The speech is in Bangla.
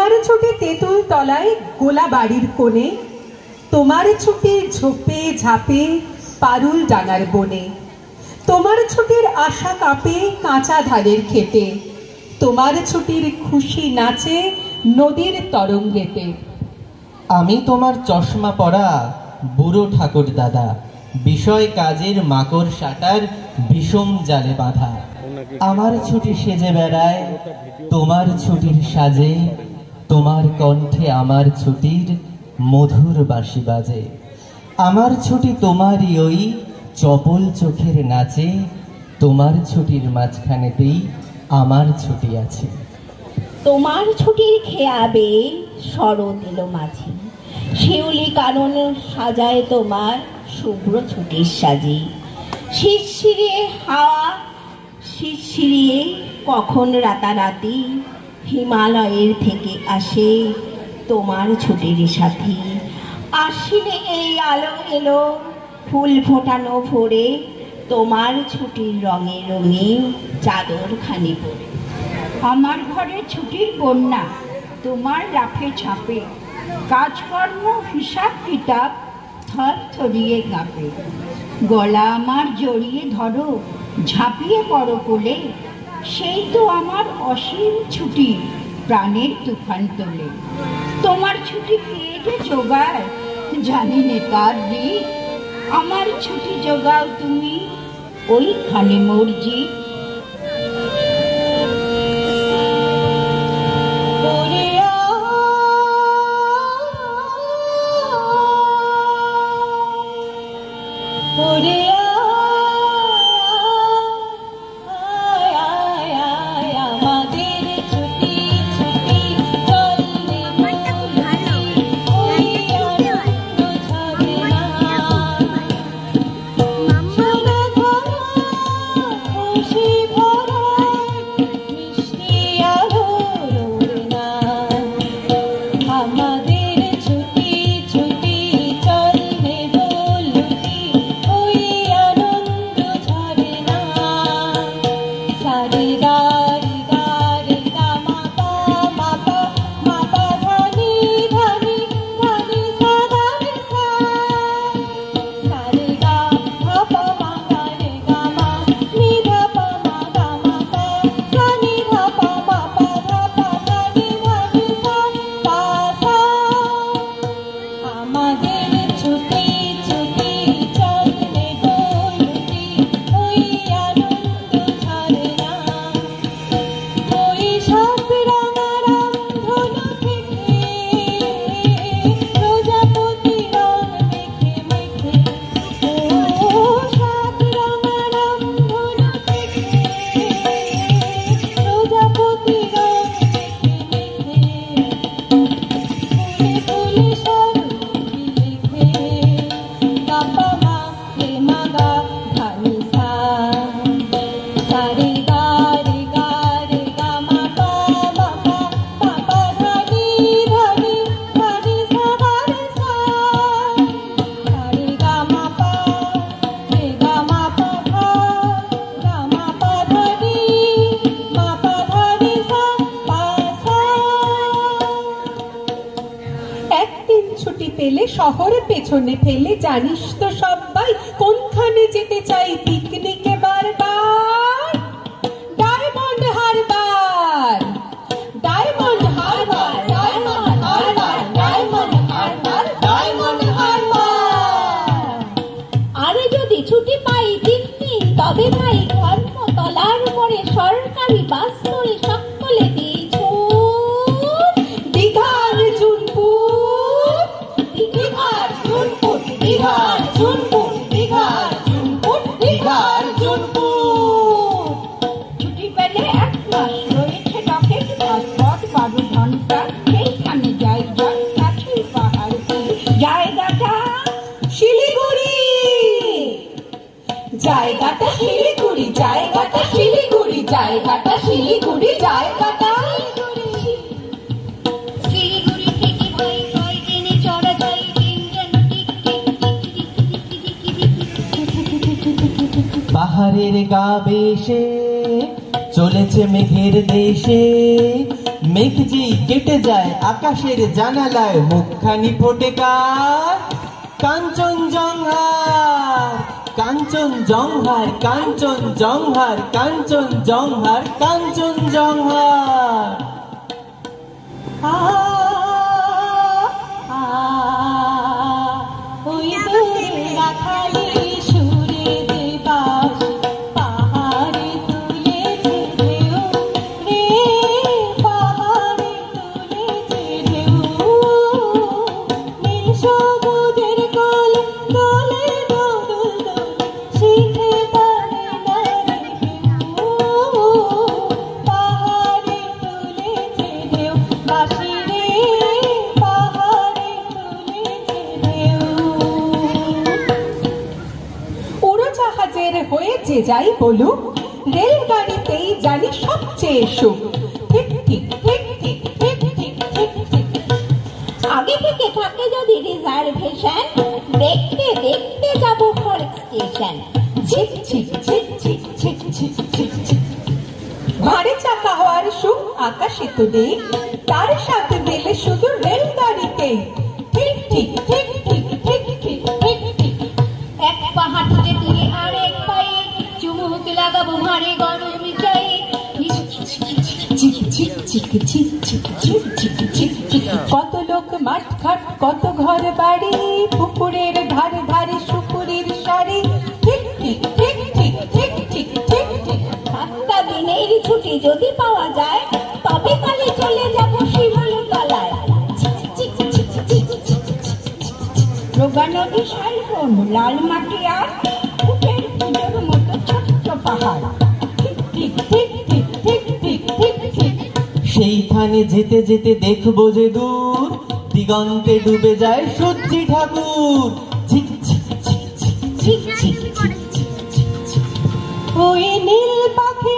তোমার ছুটি তেঁতুল তলায় গোলা বাড়ির কোণে, তোমার ছুটি ঝোপে ঝাপে পারুল ডাঙার বনে, তোমার ছুটির আশা কাঁপে কাঁচা ধানের খেতে, তোমার ছুটির খুশি নাচে নদীর তরঙ্গেতে। আমি তোমার চশমা পরা বুড়ো ঠাকুর দাদা, বিষয় কাজের মাকড় সাটার বিষম জালে বাঁধা। আমার ছুটি সেজে বেড়ায় তোমার ছুটির সাজে, তোমার কণ্ঠে আমার ছুটির মধুর বাঁশি বাজে। আমার ছুটি তোমারই ওই চপল চোখের নাচে, তোমার ছুটির মাঝখানেতেই আমার ছুটি আছে। তোমার ছুটির খেয়াবে শরৎ এলো মাঝি, শিউলি কানন সাজায় তোমার শুভ্র ছুটির সাজি। শিরশিরিয়ে হাওয়া শিরশিরিয়ে কখন রাতারাতি, হিমালয়ের থেকে আসে তোমার ছুটির সাথী। আশ্বিনে এই আলো এলো ফুল ফোটানো ভোরে, তোমার ছুটির রঙে রঙে চাদর খানি পরে। আমার ঘরে ছুটির বন্যা তোমার লাফে ঝাঁপে, কাজকর্ম হিসাব কিতাব থর থরিয়ে কাঁপে। গলা আমার জড়িয়ে ধরো ঝাঁপিয়ে পড়ো কোলে, সেই তো আমার অসীম ছুটি প্রাণের তুফান তোলে। তোমার ছুটি কে যে জোগায় জানি নে তার দিক, আমার ছুটি জোগাও তুমি ওইখানে মসজিদ। শহরে পেছনে ফেলে জানিস তো সবাই কোনখানে যেতে চাই পিকনিকে বারবার। Diamond Harbour, diamond Harbour, diamond Harbour, diamond Harbour, diamond Harbour. আরে যদি ছুটি পাই 3 দিন তবে ভাই ধর্মতলার মোড়ে সরকারি বাস ধরে সকলে দিই ছুট। দীঘার জুনপুর, দীঘার জুনপুর, দীঘার জুনপুর, দীঘার জুনপুর, দীঘার জুনপুর। ছুটি পেলে 1 মাস রয়েছে ডকেট, পাসপোর্ট 12 ঘন্টা, সেইখানে যাই যাই কাছের পাহাড় জায়গাটা শিলিগুড়ি, জায়গাটা শিলিগুড়ি, জায়গাটা শিলিগুড়ি, জায়গাটা শিলিগুড়ি, জায়গাটা শিলিগুড়ি থেকে ভাই 6 দিনে চড়া যায় ট্রেন, যেন টিক টিক পাহাড়ের গা বেশে চলেছে মেঘের দেশে, মেঘ যেই কেটে যায় আকাশের জানালায় মুখখানি ফোটে কার? কাঞ্চনজঙ্ঘার, কাঞ্চনজঙ্ঘার, কাঞ্চনজঙ্ঘার, কাঞ্চনজঙ্ঘার, কাঞ্চনজঙ্ঘার। ওই দূরে রাখালি সুরে দেবাস পাহাড়ে তুলেছে ঢেউ রে, পাহাড়ে তুলেছে ঢেউ। নীল সবুজের কোলে দোলে দোদুল দোলে, শীতে টানে নারে ঢেউ। পাহাড়ে তুলেছে ঢেউ বাঁশি রে, পাহাড়ে তুলেছে ঢেউ। উড়োজাহাজের হয়ে যে যাই বলুক, রেলগাড়িতেই জানি সবচেয়ে সুখ। ঠিক ঠিক ঠিক ঠিক ঠিক ঠিক ঠিক ঠিক। আগে থেকে থাকে যদি রিজার্ভেশন, দেখতে দেখতে যাবো ফরেক্ট স্টেশন। ঝিক ঝিক ঝিক ঝিক ঝিক ঝিক ঝিক ঝিক। ভারী চাকা হওয়ার সুখ আকাশে তো নেই, তার সাথে দিলে শুধু রেলগাড়িতেই। ঠিক ঠিক ঠিক ঠিক ঠিক ঠিক ঠিক ঠিক। এক পা হাঁটুতে তুলে আর এক পায়ে চুমুক লাগাবো ভারে গরম চায়ে। ঝিক ঝিক ঝিক ঝিক ঝিক ঝিক ঝিক ঝিক ঝিক। কত লোক মাঠ ঘাট, কত ঘর বাড়ি, পুকুরের ধারে ধারে শুকুরের সারি। ঠিক ঠিক ঠিক ঠিক ঠিক ঠিক ঠিক ঠিক। 7টা দিনের ছুটি যদি পাওয়া যায়, তবে কালে চলে যাবো শিমুলতলায়। রোগা নদী শালবন, লাল মাটি আর উটের পুজোর মতো ছোট্ট পাহাড়। ঠিক ঠিক ঠিক ঠিক ঠিক ঠিক ঠিক ঠিক। সেইখানে যেতে যেতে দেখবো যে দূর দিগন্তে ডুবে যায় সূর্যি ঠাকুর। ঝিক ঝিক ঝিক ঝিক ঝিক ঝিক ঝিক ঝিক ঝিক ঝিক। ওই নীল পাখি